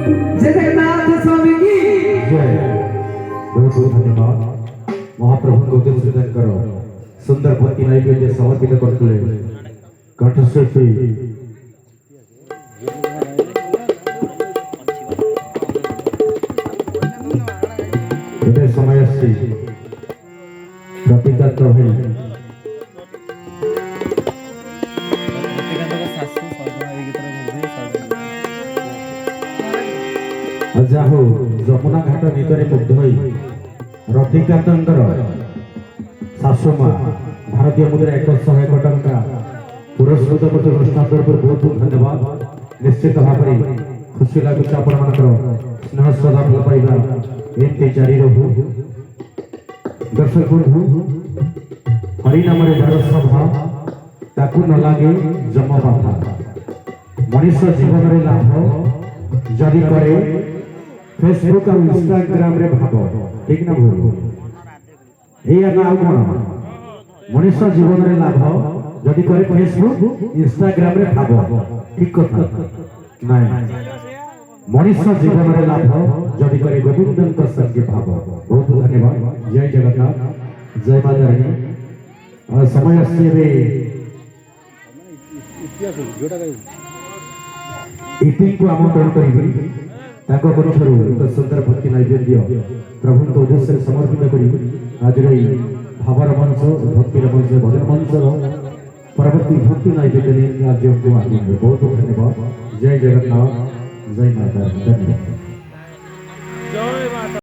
जय जगन्नाथ स्वामी की जय। बहुत बहुत धन्यवाद महाप्रभु को उद्देश्य करो सुंदर भक्ति नैवेद्य समर्पित करते कंठशिल्पी ଏବେ ସମୟ ଆସିଛି ପ୍ରତିକାନ୍ତ ଭାଇ ଯା ହଉ ଯମୁନା ଘାଟ ଭିତରେ ମୁଗ୍ଧ ହୋଇ ରତିକାନ୍ତଙ୍କର ଶାଶୁମା ଭାରତୀୟ ମୁଦ୍ରା 101 ଟଙ୍କା ପୁରସ୍କୃତ ପ୍ରତି ଅନୁଷ୍ଠାନ ତରଫରୁ ବହୁତ ବହୁତ ଧନ୍ୟବାଦ। ନିଶ୍ଚିତ ଭାବରେ ଖୁସି ଲାଗୁଛି ଆପଣମାନଙ୍କର ସ୍ନେହ ଶ୍ରଦ୍ଧା ଭଲ ପାଇବା ଏମିତି ଜାରି ରହୁ। ଦର୍ଶକ ବନ୍ଧୁ ହରିନାମରେ ଯାର ସଭା ତାକୁ ନ ଲାଗେ ଯମବାଧା। ମଣିଷ ଜୀବନରେ ଲାଭ ଯଦି କରେ ଫେସବୁକ୍ ଆଉ ଇନଷ୍ଟାଗ୍ରାମରେ ଭାବ ଠିକ ନା ଭୁଲ ଏଇଆ ନା ଆଉ କଣ? ମଣିଷ ଜୀବନରେ ଲାଭ ଯଦି କରେ ଫେସବୁକ୍ ଇନଷ୍ଟାଗ୍ରାମରେ ଭାବ ଠିକ କଥା ନାଇଁ। ମଣିଷ ଜୀବନରେ ଲାଭ ଯଦି କରେ ଗୋବିନ୍ଦଙ୍କ ସଙ୍ଗେ ଭାବ। ବହୁତ ଧନ୍ୟବାଦ। ଜୟ ଜଗନ୍ନାଥ ଜୟ ମା ତାରିଣୀ। ସମୟ ଆସିଛି ଏବେ ଇତିଙ୍କୁ ଆମନ୍ତ୍ରଣ କରିବି ତାଙ୍କ ପକ୍ଷରୁ ଏକ ସୁନ୍ଦର ଭକ୍ତି ନୈବେଦ୍ୟ ପ୍ରଭୁଙ୍କ ଉଦ୍ଦେଶ୍ୟରେ ସମର୍ପିତ କରି ଆଜିର ଏହି ଭାବର ମଞ୍ଚ ଭକ୍ତିର ମଞ୍ଚ ଭଜନ ମଞ୍ଚର ପରବର୍ତ୍ତୀ ଭକ୍ତି ନୈବେଦ୍ୟ କାର୍ଯ୍ୟକୁ ଆଗେଇବେ। ବହୁତ ଧନ୍ୟବାଦ। ଜୟ ଜଗନ୍ନାଥ ଜୟ ମାତା। ଧନ୍ୟବାଦ।